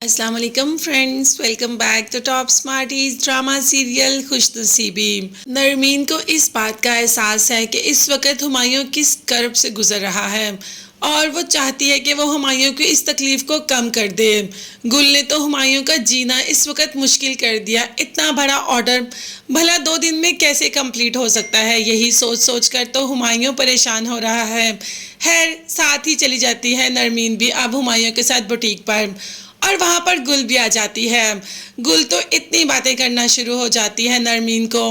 السلام علیکم friends, welcome back to top smarties drama serial Khush Naseebi. نرمین کو اس بات کا احساس ہے کہ اس وقت ہمایوں کس کرب سے گزر رہا ہے اور وہ چاہتی ہے کہ وہ ہمایوں کی اس تکلیف کو کم کر دے۔ گل نے تو ہمایوں کا جینا اس وقت مشکل کر دیا، اتنا بڑا آرڈر بھلا 2 دن میں کیسے کمپلیٹ ہو سکتا ہے، یہی سوچ سوچ کر تو ہمایوں پریشان ہو رہا ہے۔ خیر ساتھ ہی چلی جاتی ہے نرمین بھی اب ہمایوں کے ساتھ بوٹیک پر، اور وہاں پر گل بھی آ جاتی ہے۔ گل تو اتنی باتیں کرنا شروع ہو جاتی ہے نرمین کو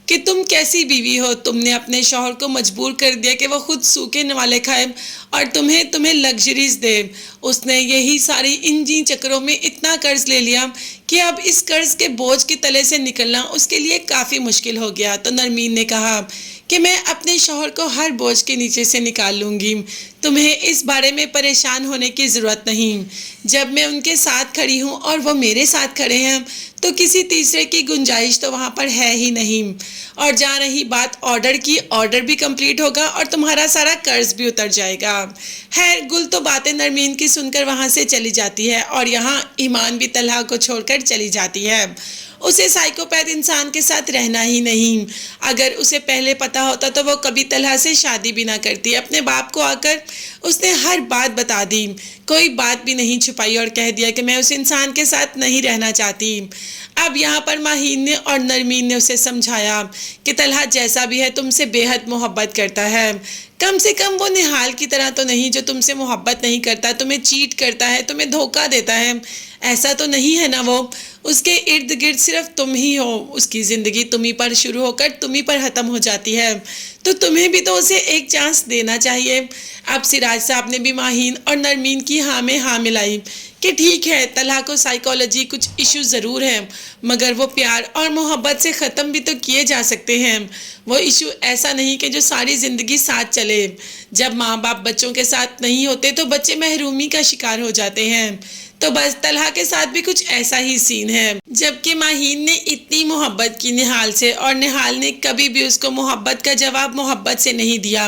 کہ تم کیسی بیوی ہو، تم نے اپنے شوہر کو مجبور کر دیا کہ وہ خود سوکھے نوالے کھائے اور تمہیں لگژریز دے۔ اس نے یہی ساری انجی چکروں میں اتنا قرض لے لیا کہ اب اس قرض کے بوجھ کے تلے سے نکلنا اس کے لیے کافی مشکل ہو گیا۔ تو نرمین نے کہا کہ میں اپنے شوہر کو ہر بوجھ کے نیچے سے نکال لوں گی، تمہیں اس بارے میں پریشان ہونے کی ضرورت نہیں۔ جب میں ان کے ساتھ کھڑی ہوں اور وہ میرے ساتھ کھڑے ہیں تو کسی تیسرے کی گنجائش تو وہاں پر ہے ہی نہیں۔ اور جہاں رہی بات آرڈر کی، آرڈر بھی کمپلیٹ ہوگا اور تمہارا سارا قرض بھی اتر جائے گا۔ خیر گل تو باتیں نرمین کی سن کر وہاں سے چلی جاتی ہے اور یہاں ایمان بھی طلحہ کو چھوڑ کر چلی جاتی ہے۔ اسے سائیکوپیتھ انسان کے ساتھ رہنا ہی نہیں، اگر اسے پہلے پتا ہوتا تو وہ کبھی طلحہ سے شادی بھی نہ کرتی۔ اپنے باپ کو آ کر اس نے ہر بات بتا دی، کوئی بات بھی نہیں چھپائی اور کہہ دیا کہ میں اس انسان کے ساتھ نہیں رہنا چاہتی۔ اب یہاں پر ماہین نے اور نرمین نے اسے سمجھایا کہ طلحہ جیسا بھی ہے تم سے بے حد محبت کرتا ہے، کم سے کم وہ نہال کی طرح تو نہیں جو تم سے محبت نہیں کرتا، تمہیں چیٹ کرتا ہے، تمہیں دھوکہ دیتا ہے، ایسا تو نہیں ہے نا وہ؟ اس کے ارد گرد صرف تم ہی ہو، اس کی زندگی تمہیں پر شروع ہو کر تمہیں پر ختم ہو جاتی ہے، تو تمہیں بھی تو اسے ایک چانس دینا چاہیے۔ اب سراج صاحب نے بھی ماہین اور نرمین کی ہاں میں ہاں ملائی کہ ٹھیک ہے طلحہ کو سائیکالوجی کچھ ایشو ضرور ہیں، مگر وہ پیار اور محبت سے ختم بھی تو کیے جا سکتے ہیں۔ وہ ایشو ایسا نہیں کہ جو ساری زندگی ساتھ چلے۔ جب ماں باپ بچوں کے ساتھ نہیں ہوتے تو بچے محرومی کا شکار ہو جاتے ہیں، تو بس طلحہ کے ساتھ بھی کچھ ایسا ہی سین ہے۔ جبکہ ماہین نے اتنی محبت کی نہال سے اور نہال نے کبھی بھی اس کو محبت کا جواب محبت سے نہیں دیا،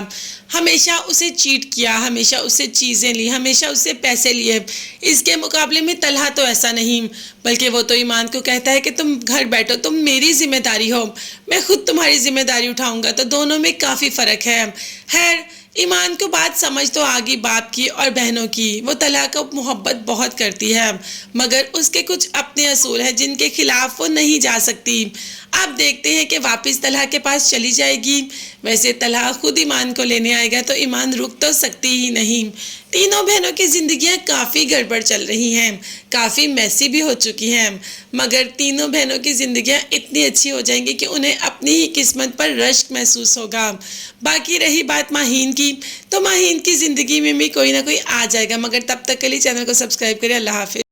ہمیشہ اسے چیٹ کیا، ہمیشہ اسے چیزیں لی، ہمیشہ اسے پیسے لیے۔ اس کے مقابلے میں طلحہ تو ایسا نہیں، بلکہ وہ تو ایمان کو کہتا ہے کہ تم گھر بیٹھو، تم میری ذمہ داری ہو، میں خود تمہاری ذمہ داری اٹھاؤں گا۔ تو دونوں میں کافی فرق ہے۔ خیر ایمان کو بات سمجھ تو آگی باپ کی اور بہنوں کی، وہ طلحہ کو محبت بہت کرتی ہے، مگر اس کے کچھ اپنے اصول ہیں جن کے خلاف وہ نہیں جا سکتی۔ اب دیکھتے ہیں کہ واپس طلحہ کے پاس چلی جائے گی، ویسے طلحہ خود ایمان کو لینے آئے گا تو ایمان رک تو سکتی ہی نہیں۔ تینوں بہنوں کی زندگیاں کافی گڑبڑ چل رہی ہیں، کافی میسی بھی ہو چکی ہیں، مگر تینوں بہنوں کی زندگیاں اتنی اچھی ہو جائیں گی کہ انہیں اپنی ہی قسمت پر رشک محسوس ہوگا۔ باقی رہی بات ماہین کی، تو ماہین کی زندگی میں بھی کوئی نہ کوئی آ جائے گا، مگر تب تک کے لیے چینل کو سبسکرائب کریں۔ اللہ حافظ۔